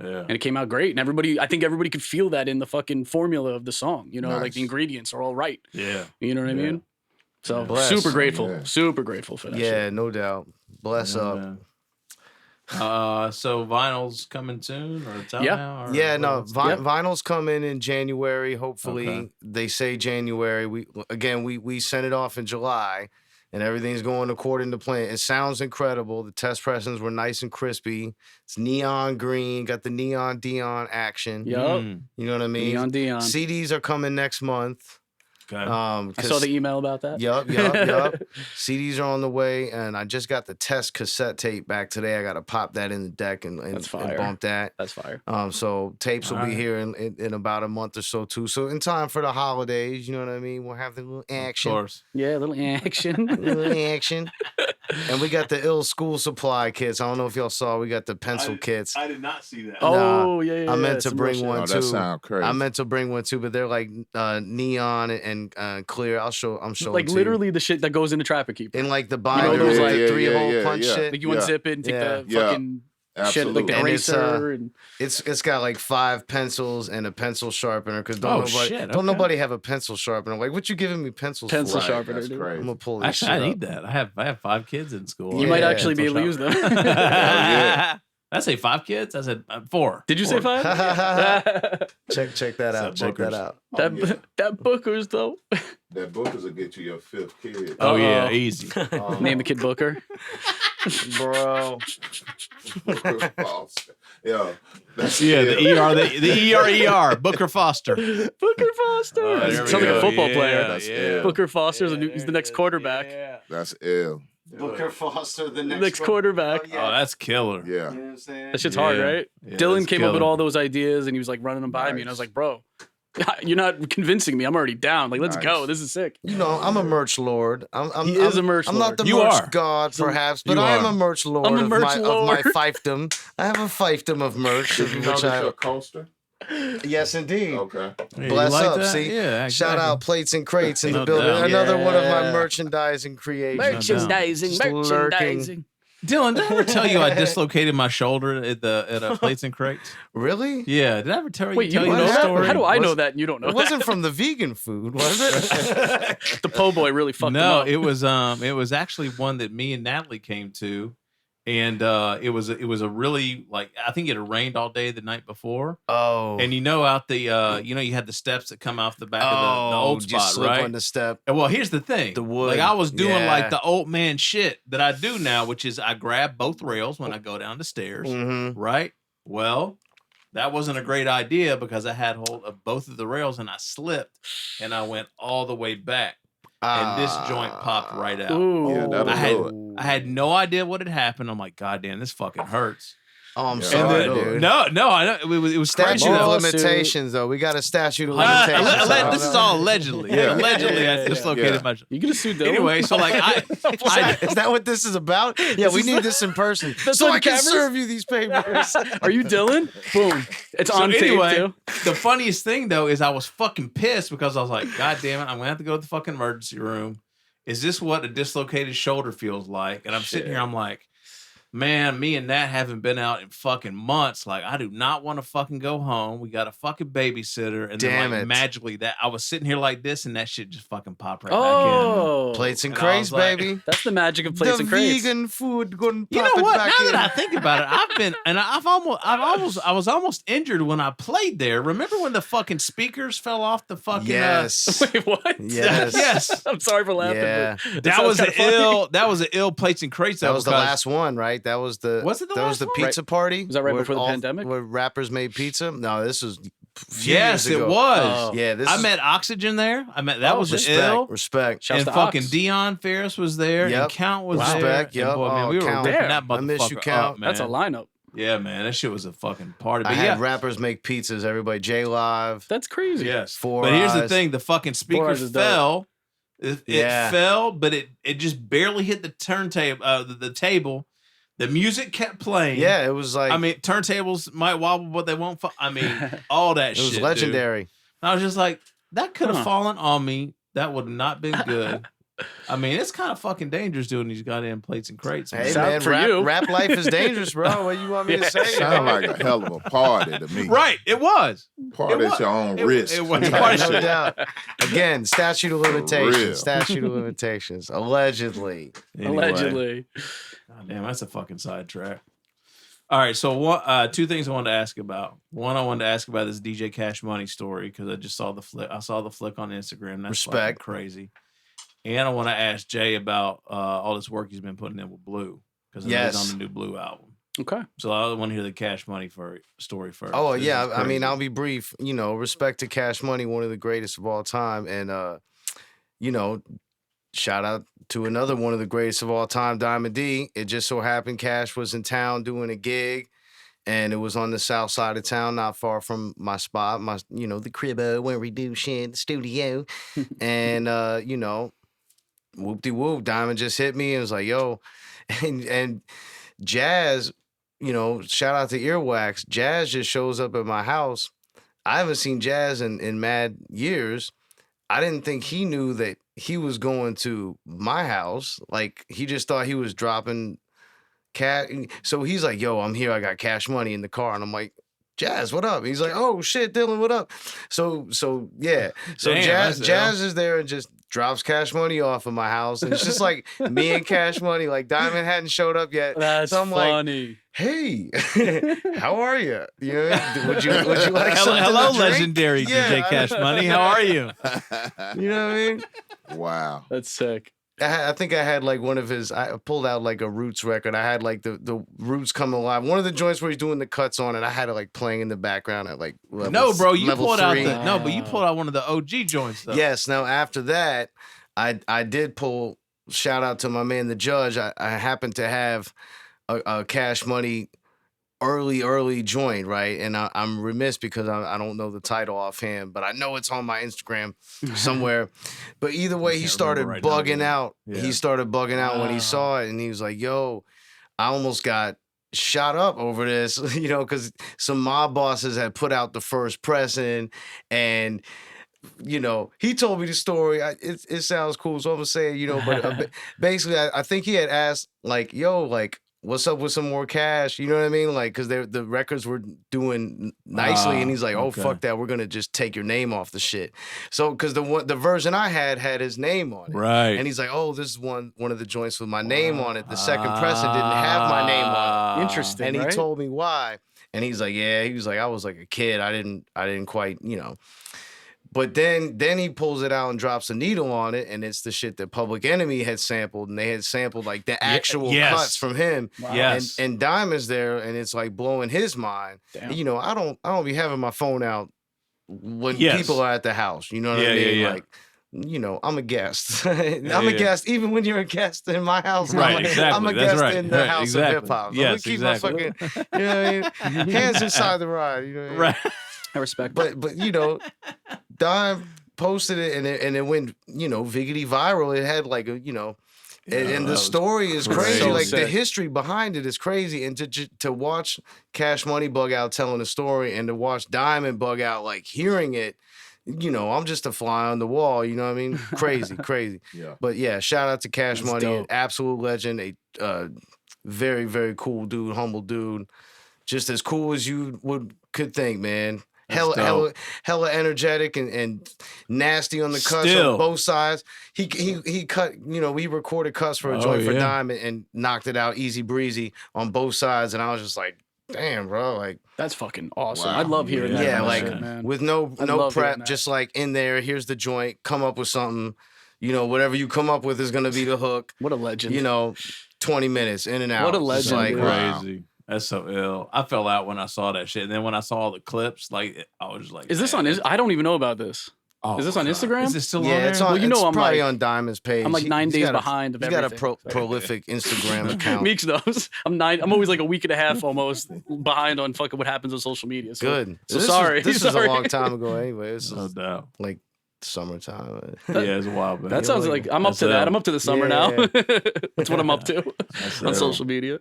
Yeah. And it came out great. And I think everybody could feel that in the fucking formula of the song. You know, like the Nice. ingredients are all right. Yeah. You know what I Yeah. mean? So Bless. super grateful. Yeah. Super grateful for that. yeah, shit. no doubt. Bless Yeah, up. man. So vinyl's coming soon or it's out Yeah. now? Or Yeah, no, what's- vinyl's coming in January. Hopefully, Okay. they say January. We sent it off in July, and everything's going according to plan. It sounds incredible. The test pressings were nice and crispy. It's neon green, got the neon Dion action. Yup. You know what I mean? Neon Dion. CDs are coming next month. Okay. I saw the email about that. Yup. CDs are on the way, and I just got the test cassette tape back today. I got to pop that in the deck and That's fire. bump that. That's fire. So tapes will be Alright. here in about a month or so too. So in time for the holidays, you know what I mean? We'll have the little Of action, course. Yeah, a little action. little action, and we got the ill school supply kits. I don't know if y'all saw. We got the pencil kits. I did not see that. Oh, yeah. I meant to some real bring shit. one Oh, too. that sounds crazy. I meant to bring one too, but they're like neon and clear. I'm showing. Like to you. literally the shit that goes into Trapper Keeper. in like the know binder, those, like like- 3-hole punch shit. Like you Yeah. unzip it and take Yeah. the Yeah. fucking shit, Absolutely. like the And it's, eraser. And It's got like 5 pencils and a pencil sharpener because Oh, shit, okay. nobody have a pencil sharpener. Like, what you giving me pencils Pencil for? Right, sharpener, that's dude. crazy. I'm gonna pull this Actually, shit I up. need that. I have 5 kids in school. you might Yeah. actually be able to use them. yeah. I say 5 kids. I said 4. Did you say 5? Check that out. Except Check that Booker's. out. that Oh, yeah. that Booker's though. That Booker's will get you your 5th kid. Oh yeah, Uh-oh. easy. Name the kid Booker. Bro. Booker Foster. Yeah. That's Yeah, it. the ER Booker Foster. Booker Foster. Oh, there we Sounds like a go. football Yeah, player. That's yeah. it. Booker Foster's he's the next quarterback. That's ill. Booker Foster, the Next quarterback. Oh, that's killer. Yeah. You know what I'm saying? That shit's hard, Yeah. right? Yeah, Dylan that's came up with killer. all those ideas and he was like running them by me, and I was Nice. like, bro, You're not convincing me. I'm already down. Like, let's go. Nice. This is sick. You know, I'm a merch lord. He is a merch I'm not the lord. You merch are. god, perhaps, but You I am are. a merch lord, I'm a merch of my lord. fiefdom. I have a fiefdom of merch, Did you know which that's I a coaster? yes, indeed. Okay. Hey, you Bless like up, that? see? Yeah, Shout exactly. out Plates and Crates in the No building. doubt. Another one of my Yeah. merchandising creations. Merchandising, Just lurking. merchandising. Dylan, did I ever tell you I dislocated my shoulder at Plates and Crates? Really? Yeah, did I ever tell you? Wait, you tell don't you know that that? story? How do I know Was- that and you don't know It wasn't that? from the vegan food, was it? The po' boy really fucked him No, up. it was actually one that me and Natalie came to, and it was a really like I think it had rained all day the night before, Oh. and out the you had the steps that come off the back of the old just spot, slip right? on the step. And well, here's the thing. The wood. Like I was doing like Yeah. the old man shit that I do now, which is I grab both rails when I go down the stairs, Mm-hmm. right? Well, that wasn't a great idea because I had hold of both of the rails and I slipped and I went all the way back and this joint popped right out. Ooh. Yeah, that'll I had- do it. I had no idea what had happened. I'm like, God damn, this fucking hurts. Oh, I'm Yeah. sorry, And then- dude. No, I know it was Statute crazy. of though. Lawsuit. limitations, though. We got a statute of Uh, limitations. this is all allegedly. Yeah. Allegedly, Yeah, I yeah, dislocated yeah. my. You gonna sue Dylan? Anyway, so like Is that what this is about? Yeah, we need this in person That's so on I can cameras? serve you these papers. Are you Dylan? Boom. It's So on anyway, tape too. the funniest thing though is I was fucking pissed because I was like, God damn it, I'm gonna have to go to the fucking emergency room. Is this what a dislocated shoulder feels like? And I'm sitting here, I'm like, man, me and Nat haven't been out in fucking months. Like, I do not want to fucking go home. We got a fucking babysitter. And Damn then like it. magically that I was sitting here like this and that shit just fucking popped right back in. Oh, Plates and And I was crates, like- baby. that's the magic of plates The and crates. vegan food going You know what? Now that I think about it, I've been and I was almost injured when I played there. Remember when the fucking speakers fell off the fucking Yes. Wait, what? Yes. yes. I'm sorry for laughing. Yeah. but it That sounds was an kinda funny. that was an ill plates and crates. That though, was the because- last one, right? That was the Was it the that last was the one? pizza party. Was that right where before the pandemic? Where rappers made pizza? No, this was a few Yes, years it ago. was. Oh. Yeah, this I is met Oxygen there. I met that Oh, was respect. ill. Respect. Shouts And to fucking Ox. Dion Ferris was there. And Yep. Count was Wow. there. Respect, And yep. boy, man, Oh, we were Count. ripping that I miss you, motherfucker Count. up, man. That's a lineup. Yeah, man, that shit was a fucking party. I But had yeah, rappers make pizzas. Everybody, J Live. That's crazy. yes. Four But here's the Eyes. thing: the fucking speakers is dope. fell. It Yeah. fell, but it just barely hit the turntable. The table. The music kept playing. Yeah, it was like I mean, turntables might wobble, but they won't fall. I mean, all that it shit. was dude. legendary. And I was just like, that could have Huh. fallen on me. That would have not been good. I mean, it's kind of fucking dangerous doing these goddamn plates and crates. Hey man. Sound man, for you. rap life is dangerous, bro. What you want me to say? Sound like a hell of a party to me. Right, it was. Party It at was- your own it- risk. it was- type Yeah, Shit. no doubt. Again, statute of real. limitations. Statute of limitations. Allegedly. Anyway. Allegedly. God damn, that's a fucking sidetrack. All right, so one, two things I wanted to ask about. One, I wanted to ask about this DJ Cash Money story because I just saw the flick. I saw the flick on Instagram. That's fucking Respect. crazy. And I want to ask Jay about all this work he's been putting in with Blue because he's Yes. on the new Blue album. Okay. So I want to hear the Cash Money story first. Oh This yeah, is I mean, crazy. I'll be brief. You know, respect to Cash Money, one of the greatest of all time, and you know, shout out to another one of the greatest of all time, Diamond D. It just so happened Cash was in town doing a gig, and it was on the south side of town, not far from my spot, the crib where we do shit, the studio, and you know, whoop-de-whoop, Diamond just hit me and was like, yo, and Jazz, you know, shout out to Earwax. Jazz just shows up at my house. I haven't seen Jazz in mad years. I didn't think he knew that he was going to my house. Like, he just thought he was dropping cash. So he's like, yo, I'm here. I got Cash Money in the car. And I'm like, Jazz, what up? He's like, oh, shit, Dylan, what up? So yeah. So Damn, Jazz that's Jazz is there and just drops Cash Money off of my house. And it's just like me and Cash Money. Like, Diamond hadn't showed up yet. That's So I'm like, funny. hey, how are you? You know, would you like Hello, something hello to drink? legendary Yeah, DJ Cash Money. How are you? You know what I mean? Wow. That's sick. I think I had like one of his. I pulled out like a Roots record. I had like the Roots Come Alive. One of the joints where he's doing the cuts on it. I had it like playing in the background at like level, No, bro, you level pulled 3. out but you pulled out one of the OG joints though. Yes. Now after that, I did pull. Shout out to my man, the Judge. I happened to have a Cash Money early joint, right? And I'm remiss because I don't know the title offhand, but I know it's on my Instagram somewhere. But either way, he started right now, bugging yeah. out. Yeah. He started bugging out when he saw it, and he was like, "Yo, I almost got shot up over this," because some mob bosses had put out the first pressing, and he told me the story. It sounds cool, so I'm gonna say it, but basically, I think he had asked, like, "Yo, like, what's up with some more cash?" You know what I mean? Like, because the records were doing nicely, and he's like, "Oh, okay. fuck that, we're gonna just take your name off the shit." So, because the version I had his name on it, Right. and he's like, "Oh, this is one of the joints with my name on it. The second pressing didn't have my name on it." Interesting, And he right? told me why, and he's like, "Yeah," he was like, "I was like a kid. I didn't quite, But then he pulls it out and drops a needle on it, and it's the shit that Public Enemy had sampled, and they had sampled like the actual yes. cuts from him. Wow. Yes. And Diamond's there, and it's like blowing his mind. Damn. And, I don't be having my phone out when Yes. people are at the house. You know what I Yeah, mean? yeah. Like, I'm a guest. I'm a guest, even when you're a guest in my house. Right, exactly. I'm a That's guest right. in the Right, house exactly. of hip hop. Yes, keep exactly. my fucking, you know what I mean? Hands inside the ride. You know what I mean? Right. I respect that. But Dime posted it and it went viggity viral. It had like a and the story is crazy. So Like sick. the history behind it is crazy. And to watch Cash Money bug out telling the story, and to watch Diamond bug out like hearing it, I'm just a fly on the wall. You know what I mean? Crazy. Yeah. But yeah, shout out to Cash That's Money, an dope. absolute legend, a very, very cool dude, humble dude, just as cool as you could think, man. Hella energetic and nasty on the cuts Still. on both sides. He cut, we recorded cuts for a joint for yeah. Dime and knocked it out easy breezy on both sides, and I was just like, damn, bro, like. That's fucking awesome. Wow. I love hearing that. Yeah, kind of like shit, man. with no I love hearing prep, that. just like in there. Here's the joint. Come up with something. Whatever you come up with is gonna be the hook. What a legend. 20 minutes in and out. What a It's legend, like, dude. Wow. Crazy. That's so ill. I fell out when I saw that shit. And then when I saw all the clips, like, I was just like, Is this on? I don't even know about this. Is this on Instagram? Is it still on Yeah, there? it's on. Well, it's I'm probably like- on Diamond's page. I'm like 9 He's days got a- behind of He's got a everything. prolific Instagram account. Meeks knows. I'm always like a week and a half almost behind on fucking what happens on social media. So, Good. So sorry. This is Sorry. a long time ago anyway. This No is doubt. like summertime. Yeah, it's a while back. That sounds like I'm up That's to that. ill. I'm up to the summer Yeah. now. That's what I'm up to That's on ill. social media.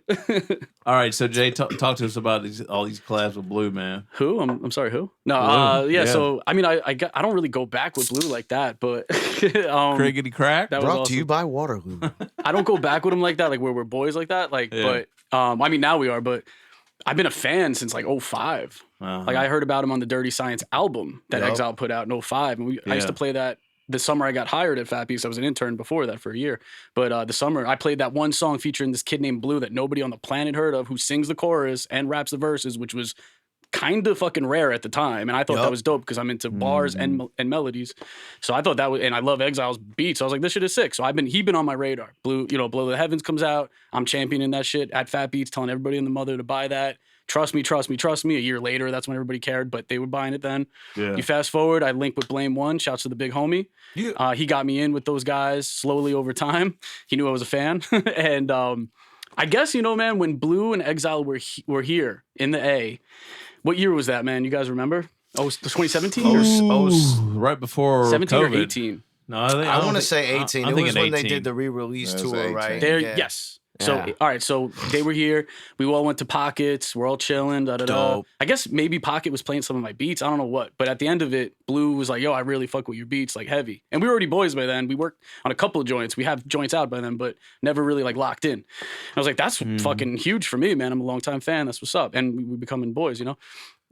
All right, so Jay, talk to us about all these collabs with Blue, man. Who? I'm sorry. Who? No. Blue, Yeah. yeah. So I mean, I don't really go back with Blue like that, but Criggity crack. that was Brought awesome. to you by Waterloo. I don't go back with him like that, like where we're boys like that. Like, Yeah. but I mean, now we are, but I've been a fan since like 05. Uh-huh. Like I heard about him on the Dirty Science album that Yup. Exile put out in 05. And I used Yeah. to play that the summer I got hired at Fat Beast. I was an intern before that for a year. But the summer I played that one song featuring this kid named Blue that nobody on the planet heard of, who sings the chorus and raps the verses, which was kind of fucking rare at the time. And I thought that Yup. was dope because I'm into bars and melodies. So I thought that was, and I love Exile's beats. So I was like, this shit is sick. So he been on my radar. Blue, Blow the Heavens comes out. I'm championing that shit at Fat Beats, telling everybody in the mother to buy that. Trust me. A year later, that's when everybody cared, but they were buying it then. Yeah. You fast forward, I linked with Blame One. Shouts to the big homie. Yeah. He got me in with those guys slowly over time. He knew I was a fan. And I guess, man, when Blue and Exile were here in the A, what year was that, man? You guys remember? Oh, 2017 or right before 17 COVID. or 18? No, I I want to think- say 18. I'm It was thinking when they 18. did the re-release Yeah, it was tour, 18. right? There, Yeah. yes. So, Yeah. all right. So they were here. We all went to Pockets. We're all chilling. Da da da. Dope. I guess maybe Pocket was playing some of my beats. I don't know what. But at the end of it, Blue was like, "Yo, I really fuck with your beats, like heavy." And we were already boys by then. We worked on a couple of joints. We have joints out by then, but never really like locked in. I was like, "That's fucking huge for me, man. I'm a longtime fan. That's what's up." And we becoming boys,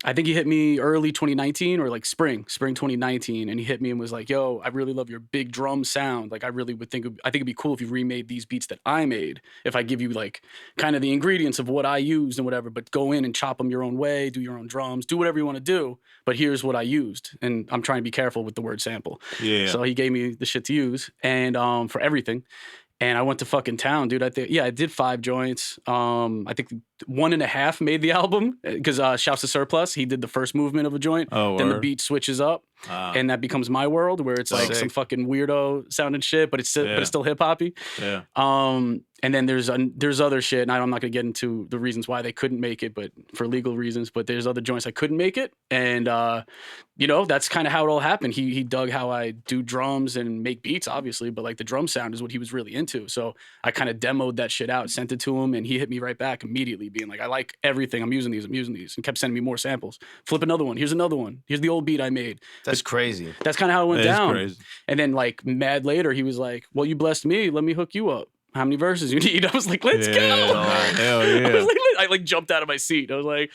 I think he hit me early 2019 or like spring 2019, and he hit me and was like, "Yo, I really love your big drum sound. Like, I really would think it'd be cool if you remade these beats that I made. If I give you like kind of the ingredients of what I used and whatever, but go in and chop them your own way, do your own drums, do whatever you want to do. But here's what I used, and I'm trying to be careful with the word sample. Yeah. So he gave me the shit to use, and for everything. And I went to fucking town, dude. I did 5 joints. I think 1.5 made the album because Shouts to Surplus, he did the first movement of a joint. Oh, then the word. beat switches up, and that becomes My World, where it's like some fucking weirdo sounding shit, but it's still hip hoppy. Yeah. And then there's other shit, and I'm not gonna get into the reasons why they couldn't make it, but for legal reasons. But there's other joints I couldn't make it, and that's kind of how it all happened. He dug how I do drums and make beats, obviously, but like the drum sound is what he was really into. So I kind of demoed that shit out, sent it to him, and he hit me right back immediately, being like, "I like everything. I'm using these, and kept sending me more samples. Flip another one. Here's another one. Here's the old beat I made. That's crazy. That's kind of how it went That is down. crazy. And then like mad later, he was like, "Well, you blessed me. Let me hook you up. How many verses you need?" I was like, "Let's go." Hell yeah. I was like, I like jumped out of my seat. I was like,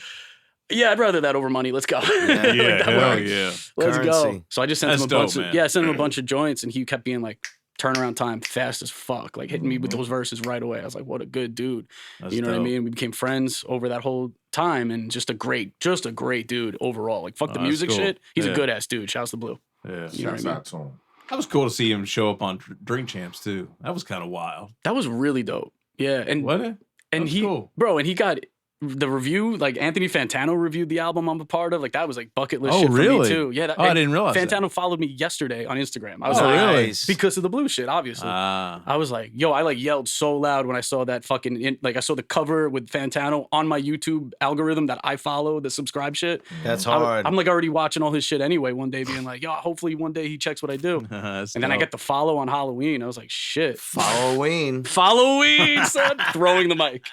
"Yeah, I'd rather that over money. Let's go." Yeah, Like, hell works. yeah. Let's go. Currency. So I just sent That's him a dope, bunch. man. I sent him a bunch of joints, and he kept being like, turnaround time fast as fuck, like hitting me with those verses right away. I was like, what a good dude. That's You know what I dope. mean? We became friends over that whole time, and just a great dude overall. Like fuck the that's music cool. shit. He's Yeah. a good ass dude. Shouts to Blue. Yeah. You know what Shouts I mean? out to him. That was cool to see him show up on Drink Champs too. That was kind of wild. That was really dope. Yeah, and What? and That's he, cool. bro, and he got the review. Like Anthony Fantano reviewed the album I'm a part of. Like that was like bucket list Oh, shit for really? me too. Yeah, I didn't realize that. Fantano followed me yesterday on Instagram. I was Oh, like, really? because of the Blue shit, obviously. I was like, yo, I like yelled so loud when I saw that fucking I saw the cover with Fantano on my YouTube algorithm that I follow, the subscribe shit. That's hard. I'm like already watching all his shit anyway. One day being like, yo, hopefully one day he checks what I do. That's And then I dope. get the follow on Halloween. I was like, shit. Halloween. Halloween, son. Throwing the mic.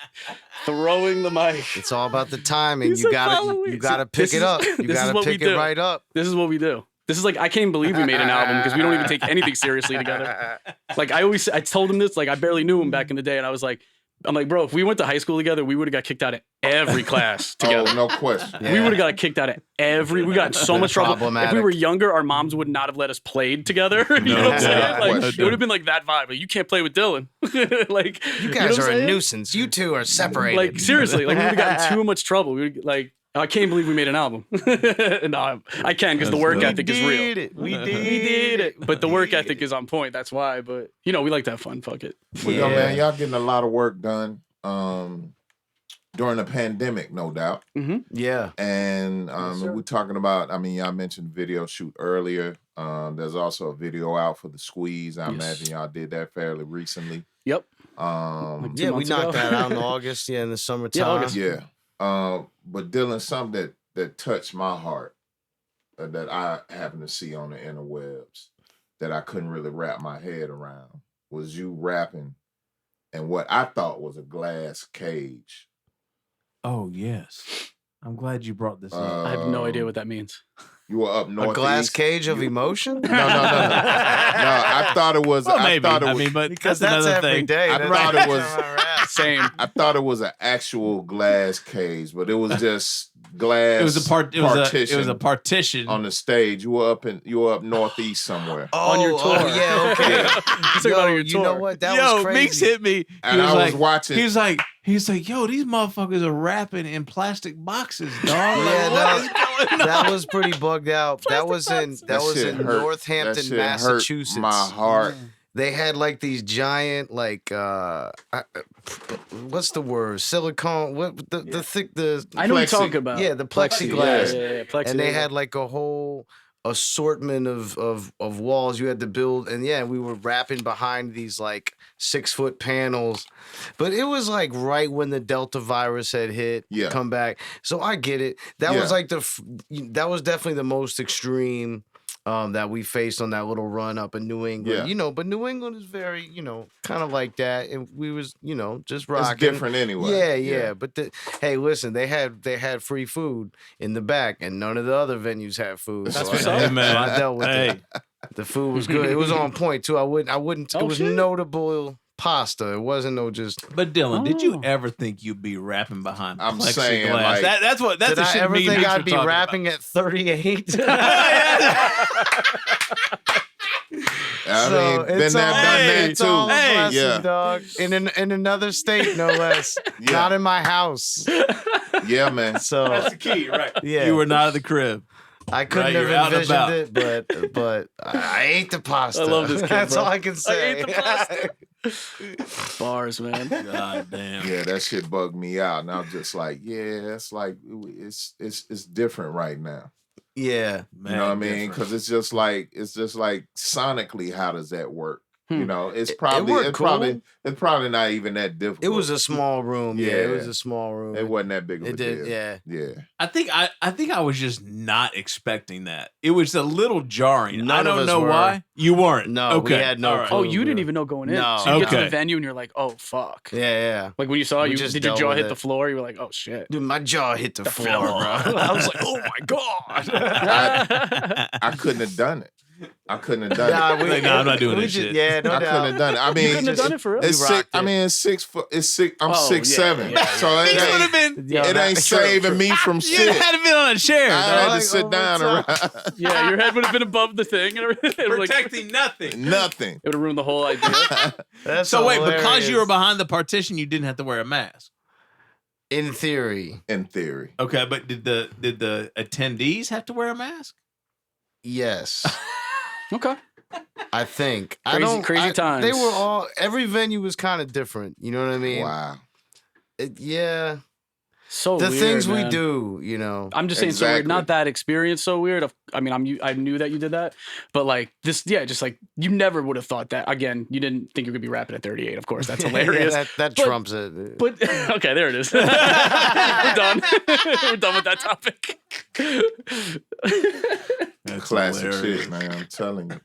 It's all about the timing. He's You a gotta Halloween. pick it up. You this is gotta what we pick it do. right up. This is what we do. This is like, I can't believe we made an album because we don't even take anything seriously together. Like I told him this, like I barely knew him back in the day. And I'm like, bro, if we went to high school together, we would have got kicked out of every class together. Oh, no question. We would have got kicked out of we got in so much trouble. If we Problematic. were younger, our moms would not have let us play together. You know what I'm saying? Like, it would have been like that vibe. Like, you can't play with Dillon. Like, You know guys what I'm are a saying? nuisance. You two are separated. Like, seriously, like we would have gotten too much trouble. We would, like, I can't believe we made an album. No, I can because the work dope. ethic is real. We We did it. But the work ethic is on point. That's why. But, we like to have fun. Fuck it. Well, yo, man, y'all getting a lot of work done during the pandemic, no doubt. Yeah. And sir. we're talking about, y'all mentioned video shoot earlier. There's also a video out for the Squeeze. I imagine y'all did that fairly recently. Yep. Um, Two Yeah, we months knocked ago. that out in August. Yeah, in the summertime. August. yeah. But Dylan, something that touched my heart that I happened to see on the interwebs that I couldn't really wrap my head around was you rapping and what I thought was a glass cage. Oh yes. I'm glad you brought this up. I have no idea what that means. You were up north. A glass cage of emotion? No. I thought it was. Well, maybe. I thought it was. but Because that's another every thing. day. I That's thought it was- all right. Same. I thought it was an actual glass cage, but it was just glass. It was a partition It was a partition. on the stage. You were up northeast somewhere, On your tour. yeah, okay. You talking about on your You know tour. what? That Yo, was crazy. Meeks hit me. and I was watching. He's like, yo, these motherfuckers are rapping in plastic boxes, dog. Yeah, What is going on? That was pretty bugged out. That was in shit hurt. That Northampton, shit Massachusetts. hurt my heart. They had like these giant what's the word? Silicone. What the thick the I know what you're Plexi. talking about. yeah the plexiglass. Yeah, plexi. And they had like a whole assortment of walls you had to build, and yeah, we were rapping behind these like 6-foot panels, but it was like right when the Delta virus had hit, come back. So I get it. That was like that was definitely the most extreme that we faced on that little run up in New England. But New England is very, kind of like that, and we was, just rocking. It's different anyway. Yeah. But hey, listen, they had free food in the back, and none of the other venues had food. That's so what's I, up. Hey, man. so I dealt with Hey. it. The food was good. It was on point too. I wouldn't. Oh, it was shit. notable pasta. It wasn't no just. But Dylan, did you Oh. ever think you'd be rapping behind I'm plexiglass? saying, like- that's Did the I shit ever me and think Meeks I'd were be talking rapping at 38? I mean, been it's there, all- done that it's all too. a Hey. blessing, Yeah. dog. In another state, no less. Yeah. Not in my house. Yeah, man. So That's the key, right? yeah, You were not at the crib. I couldn't Right, you're out have and envisioned it, but I ate the pasta. I love this kid, That's bro. all I can say. I ate the pasta. Bars, man. God damn. Yeah, that shit bugged me out, and I'm just like, yeah, it's like it's different right now. Yeah, You know what I mean? Because it's just like sonically, how does that work? You know, it's probably not even that difficult. it was a small room. Yeah, it was Yeah. a small room. It wasn't that big of a It did, deal. yeah. I think I was just not expecting that. It was a little jarring. None I of don't us know were. why. You weren't. No, okay. we had no All right. clue. Oh, you didn't even know going in. No. So you get to Okay. the venue and you're like, oh fuck. Yeah. Like when you saw We you, just did your dealt jaw with hit it. the floor? You were like, oh shit. Dude, my jaw hit the floor, bro. I was like, oh my god. I couldn't have done it. I couldn't have done Nah, it. Like, nah, I'm not doing we this shit. Yeah, no I couldn't doubt. have done it. I mean, You couldn't have done it for real? It's We six. rocked I it. mean, it's 6 foot. It's 6. I'm Oh, 6'7". yeah. So He it would ain't, have been. Yeah, it ain't true, saving true. me from You shit. had to been on a chair. I had dog. to sit down and Yeah, your head would have been above the thing and everything. It would Protecting nothing. nothing. it would have ruined the whole idea. That's So wait, because hilarious. you were behind the partition, you didn't have to wear a mask. In theory, In theory, Okay, but did the attendees have to wear a mask? yes. Okay. I think. Crazy times. They were all. Every venue was kind of different. You know what I mean? wow. Yeah. So The weird, things man. we do. You know. I'm just saying so weird. Exactly. Not that experience so weird. I mean, I knew that you did that, but like this, yeah, just like you never would have thought that. Again, you didn't think you could be rapping at 38. Of course, that's hilarious. Yeah, that But- trumps it. But okay, there it is. We're done. We're done with that topic. That's Classic hilarious. shit, man. I'm telling you.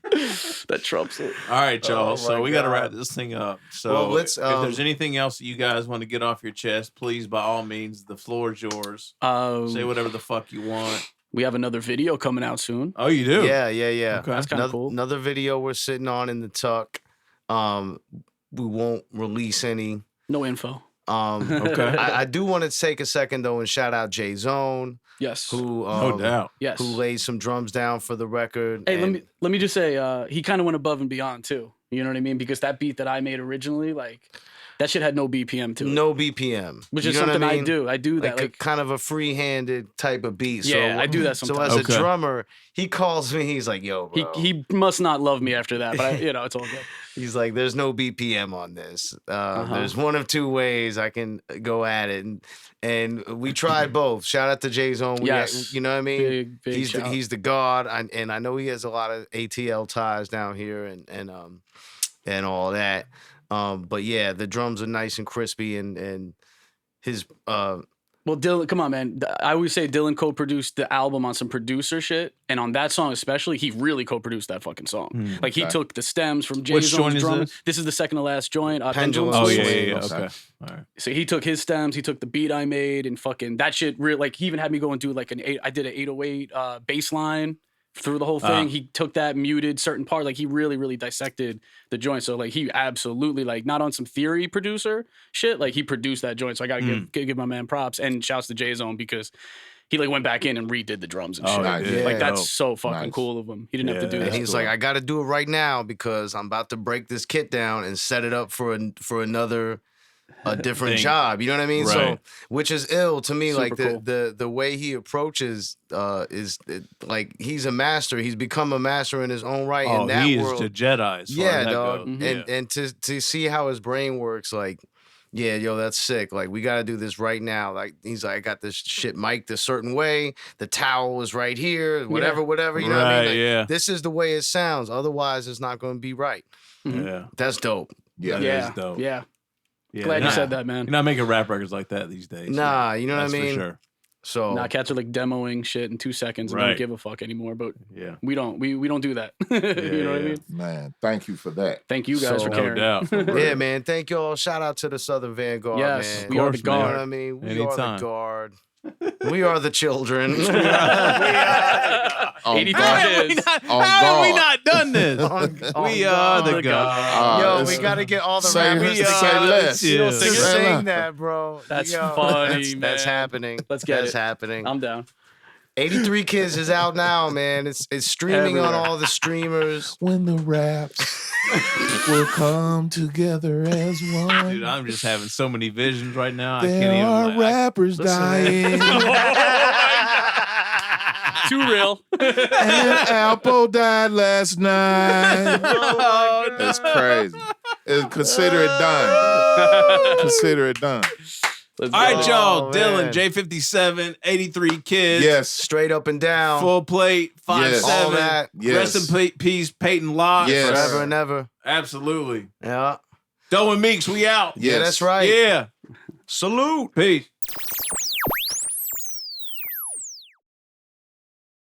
That trumps it. All right, y'all. Oh, so my we got to wrap God. this thing up. So Well, let's, if there's anything else that you guys want to get off your chest, please, by all means, the floor is yours. Say whatever the fuck you want. We have another video coming out soon. Oh, you do? Yeah. Okay. That's kind of cool. Another video we're sitting on in the tuck. We won't release any. No info. Okay. I do want to take a second though and shout out J Zone, Yes. who No doubt. Yes. who laid some drums down for the record. Hey, and let me just say, he kind of went above and beyond too. You know what I mean? Because that beat that I made originally, like that shit had no BPM to it. no BPM, Which You is know what something I mean? do. I do that. Like, Like, kind of a free-handed type of beat. yeah, so, I do that So sometimes. as Okay. a drummer, he calls me. He's like, "Yo, bro." he must not love me after that, but it's all good. He's like, "There's no BPM on this. There's one of two ways I can go at it." And we tried both. Shout out to J Zone. Yes. You know what I mean? Big he's shout. he's the god, and I know he has a lot of ATL ties down here and all that. But yeah, the drums are nice and crispy, and his Well, Dillon, come on, man. I always say Dillon co-produced the album on some producer shit, and on that song especially, he really co-produced that fucking song. Like he okay. took the stems from Jay Which joint Zone's is drum. this? This is the second to last joint. Pendulum Oh, Swing. yeah. Okay. Okay. All right. So he took his stems, he took the beat I made, and fucking that shit. Like he even had me go and do like I did an 808 bass line through the whole thing. He took that, muted certain part. Like he really, really dissected the joint. So like he absolutely like not on some theory producer shit. Like he produced that joint. So I gotta give my man props and shouts to J Zone because he like went back in and redid the drums and Oh, shit. nice. yeah. Like that's Dope. so fucking Nice. cool of him. He didn't have to do Yeah. that. And he's like, I got to do it right now because I'm about to break this kit down and set it up for another a different Thing. job. You know what I mean? So, Right. which is ill to me. Super Like cool. the way he approaches like he's a master. He's become a master in his own right Oh, in that he world. is a Jedi. As far Yeah, as that dog. goes. Mhm. And to see how his brain works, like, yeah, yo, that's sick. Like, we got to do this right now. Like, he's like, I got this shit mic'd a certain way. The towel is right here. Whatever. You know what I mean? Right, Like, yeah. This is the way it sounds. Otherwise, it's not going to be right. Yeah. That's dope. Yeah. That Yeah, is dope. yeah. Yeah, Glad you're you said not- that, man. You're not making rap records like that these days. Nah, you know what I That's mean? For sure. So, Nah, cats are like demoing shit in 2 seconds and Right. don't give a fuck anymore. But Yeah. we don't do that. You know what I yeah. mean? Man, thank you for that. Thank you guys So- for No caring. doubt. yeah, man. Thank y'all. Shout out to the Southern Vanguard, Yes, man. we are the course, man. You know guard. what I mean? We are Anytime. the guard. We are the children. On 83 God. How have we kids. not, On how have we God. not done this? We are the God. God. Yo, it's- we got to get all the say- rappers say together. less. Yeah. To Say less. sing that, bro. That's Yo, funny, That's man. happening. Let's get That's it. happening. I'm down. 83 Kids is out now, man. It's streaming on Everywhere. all the streamers. When the raps will come together as one. Dude, I'm just having so many visions right now. I There can't even. are like, rappers dying. Too real. And Apple died last night. Oh, That's crazy. Consider it done. Consider it done. Let's All right, go. y'all. Oh, Dillon man. J57, 83 kids. Yes. Straight up and down. Full plate, 5'7". Yes. All that. Yes. Rest in peace, Peyton Locke. Yes. Forever and ever. Absolutely. Yeah. Doe and Meeks, we out. Yeah, Yes. that's right. Yeah. Salute. Peace.